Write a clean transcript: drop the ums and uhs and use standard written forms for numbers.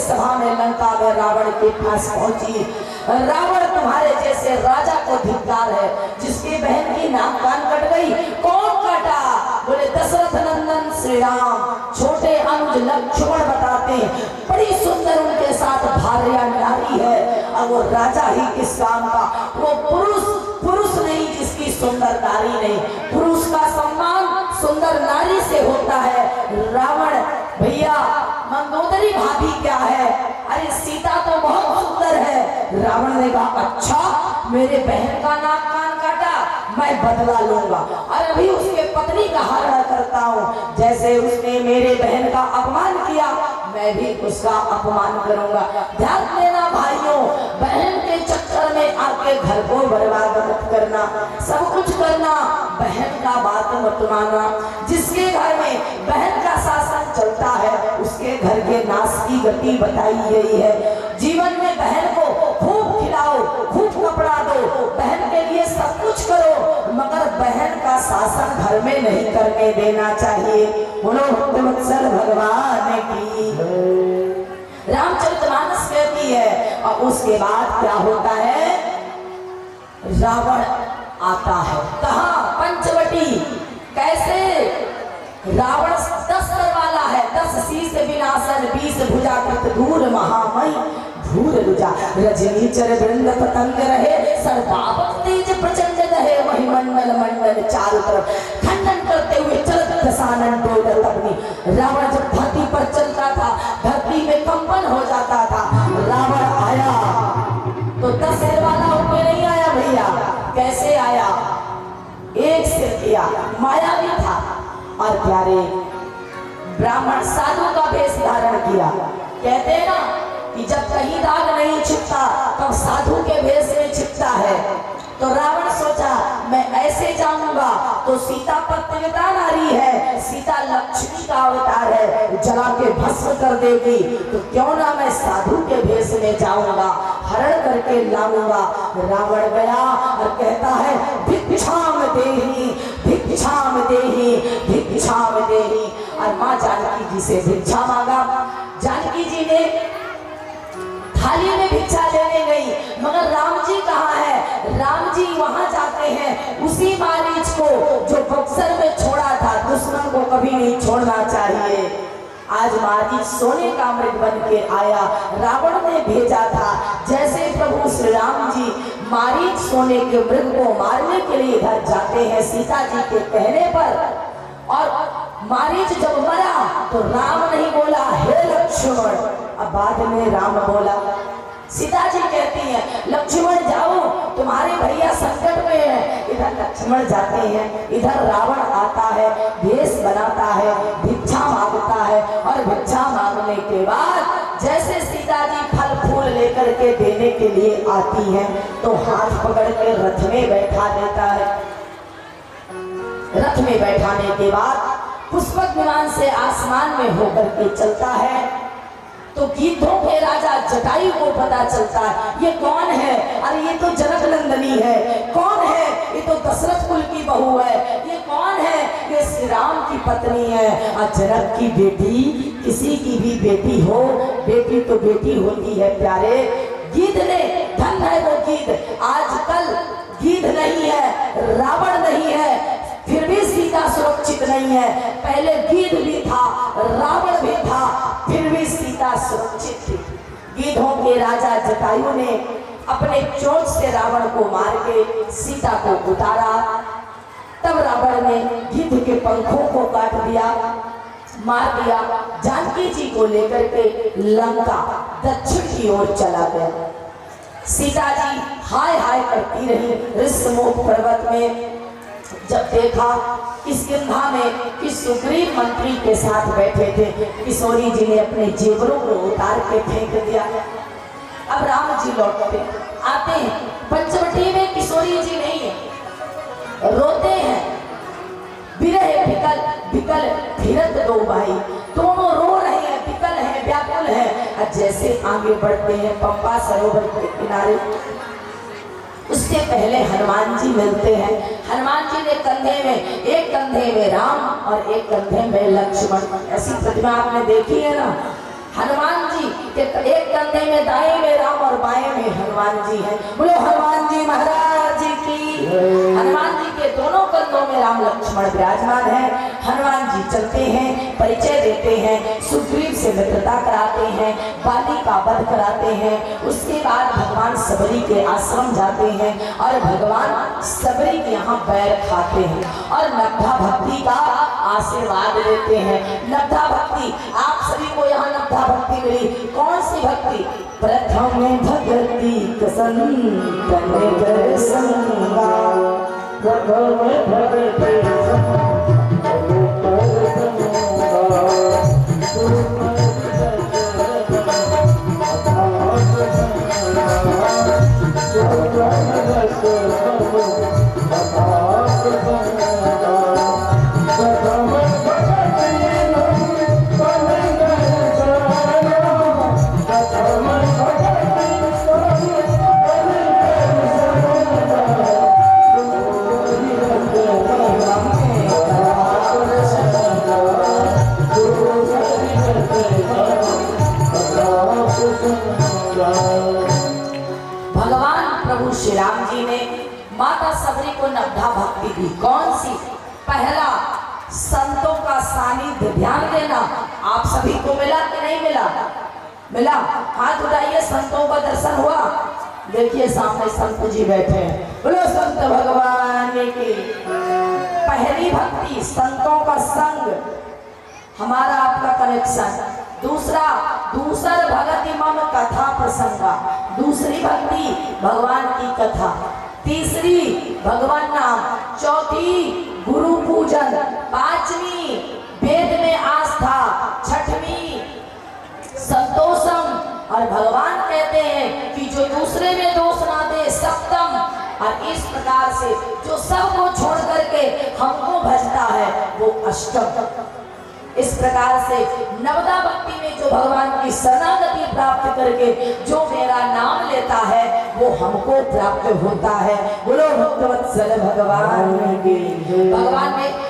सभा में लंका में रावण के पास पहुंची। रावण तुम्हारे जैसे राजा को धिक्कार है, जिसकी बहन की नाक कान कट गई। कौन काटा? बोले दशरथ नंदन श्री राम। छोटे अनुज लक्ष्मण बताते हैं बड़ी सुंदर उनके साथ भार्या नारी है, और वो राजा ही किस काम का? वो पुरुष नहीं जिसकी सुंदर नारी नहीं। पुरुष का सम्मान सुंदर नारी से होता है। रावण भैया मंदोदरी भाभी क्या है? अरे सीता तो बहुत सुंदर है। रावण ने कहा अच्छा, मेरे बहन का नाक कान काटा, मैं बदला लूंगा, और अभी उसके पत्नी का हरण करता हूँ। जैसे उसने मेरे बहन का अपमान किया, मैं भी उसका अपमान करूंगा। ध्यान देना भाइयों, बहन के चक्कर में आके घर को बर्बाद मत करना, सब कुछ करना, बहन का बात मत मानना। जिसके घर में बहन का शासन चलता है, उसके घर के नाश की गति बताई गई है। जीवन में बहन को खूब खिलाओ, खूब कपड़ा दो, बहन के लिए सब कुछ करो, मगर बहन का शासन घर में नहीं करने देना चाहिए। बोलो भक्तवत्सल भगवान की। रामचरितमानस कहती है। और उसके बाद क्या होता है? रावण आता है कहाँ? पंचवटी। कैसे? रावण 10 सर वाला है, 10 शीश विनाशन, 20 भुजा कृत धूर महामय धूर रुजा। रजनी चर वृंद पतंग रहे, सर्वावत तेज प्रचंड रहे, वही मंडल मंडल चारों तरफ खंडन करते हुए चलत दशानन डोलत अग्नि। रावण जब धरती पर चलता था, धरती में कंपन हो जाता था। रावण आया तो 10 सिर वाला ऊपर नहीं आया भैया। कैसे आया? एक सिर किया, मायावी था, और प्यारे ब्राह्मण साधु का वेश धारण किया। कहते हैं ना कि जब कहीं दाग नहीं छिपता तब साधु के वेश में छिपता है। तो रावण सोचा मैं ऐसे जाऊंगा तो सीता पतिव्रता नारी है, सीता लक्ष्मी का अवतार है, जला के भस्म कर देगी, तो क्यों ना मैं साधु के वेश में जाऊंगा, हरण करके लाऊंगा। रावण गया और कहता है भिक्षाम देहि भिक्षाम देहि भिक्षाम देहि। और माँ जानकी जी से भिक्षा मांगा। जानकी जी ने थाली में भिक्षा लेने गई, मगर राम जी कहाँ है? राम जी वहां जाते हैं उसी मारीच को जो बक्सर में छोड़ा था। दुश्मन को कभी नहीं छोड़ना चाहिए। आज मारीच सोने का मृग बन के आया, रावण ने भेजा था। जैसे प्रभु श्री राम जी मारीच सोने के मृग को मारने के लिए इधर जाते हैं सीता जी के कहने पर, और मारीच जब मरा तो राम नहीं बोला हे लक्ष्मण, अब बाद में राम बोला। सीता जी कहती है लक्ष्मण जाओ, तुम्हारे भैया संकट में है। इधर लक्ष्मण जाते हैं, इधर रावण आता है, भेष बनाता है, भिक्षा मांगता है, और भिक्षा मांगने के बाद जैसे सीता जी फल फूल लेकर के देने के लिए आती हैं, तो हाथ पकड़ के रथ में बैठा देता है। रथ में बैठाने के बाद पुष्पक विमान से आसमान में होकर के चलता है, तो गिद्धों के राजा जटायु को पता चलता है ये कौन है? अरे ये तो जनक नंदनी है। कौन है? ये तो दशरथ कुल की बहू है। ये कौन है? ये श्री राम की पत्नी है। और जनक की बेटी, किसी की भी बेटी हो, बेटी तो बेटी होती है प्यारे। गिद्ध ने, धन है वो गिद्ध, आजकल गिद्ध नहीं है, रावण नहीं है, फिर भी सीता सुरक्षित नहीं है। पहले गिद्ध भी था, रावण भी था, फिर भी सीता सुरक्षित थी। गिद्धों के राजा जटायु ने अपने चोंच से रावण को मार के सीता को उतारा। तब रावण ने गिद्ध के पंखों को काट दिया, मार दिया। जानकी जी को लेकर के लंका दक्षिण की ओर चला गया। सीता जी हाय हाय करती रही। ऋषमुख पर्वत में जब देखा इस किंधा में कि सुग्रीव मंत्री के साथ बैठे थे, किशोरी जी ने अपने जेवरों को उतार के फेंक दिया। अब राम जी लौटते आते हैं, पंचवटी में किशोरी जी नहीं है, रोते हैं। विरह विकल विकल फिरत दो भाई, दोनों रो रहे हैं, विकल हैं, व्याकुल हैं। जैसे आगे बढ़ते हैं पंपा सरोवर के किनारे, उसके पहले हनुमान जी मिलते हैं। हनुमान जी ने कंधे में, एक कंधे में राम और एक कंधे में लक्ष्मण। ऐसी प्रतिमा आपने देखी है ना? हनुमान जी कि एक कंधे में दाएं में राम और बाएं में हनुमान जी हैं। बोलो हनुमान जी महाराज की। हनुमान जी के दोनों कंधों में राम लक्ष्मण विराजमान हैं। हनुमान जी चलते हैं, परिचय देते हैं, सुग्रीव से मित्रता कराते हैं, बाली का वध कराते हैं। उसके बाद भगवान सबरी के आश्रम जाते हैं और भगवान सबरी के यहाँ बैर खाते हैं और नब्धा भक्ति का आशीर्वाद लेते हैं। नब्धा भक्ति, आप सभी को यहाँ नब्धा भक्ति मिली। कौन सी भक्ति? प्रथम भक्ति कसन तने कर संगा, प्रथम भक्ति श्री राम जी ने माता सबरी को नब्धा भक्ति दी। कौन सी? पहला, संतों का सानिध्य, ध्यान देना। आप सभी को मिला कि नहीं मिला? मिला। हाथ उठाइए, संतों का दर्शन हुआ। देखिए सामने संत जी बैठे हैं। बोलो संत भगवान की। पहली भक्ति संतों का संग, हमारा आपका कनेक्शन। दूसरा, दूसर भगति मम कथा प्रसंगा, दूसरी भक्ति भगवान की कथा। तीसरी भगवान नाम। चौथी गुरु पूजन। पांचवी वेद में आस्था। छठवीं संतोषम। और भगवान कहते हैं कि जो दूसरे में दोष ना दे। सप्तम। और इस प्रकार से जो सबको छोड़ करके हमको भजता है वो अष्टम। इस प्रकार से नवदा भक्ति में जो भगवान की शरणागति प्राप्त करके जो मेरा नाम लेता है वो हमको प्राप्त होता है। बोलो भक्तवत्सल भगवान की। भगवान में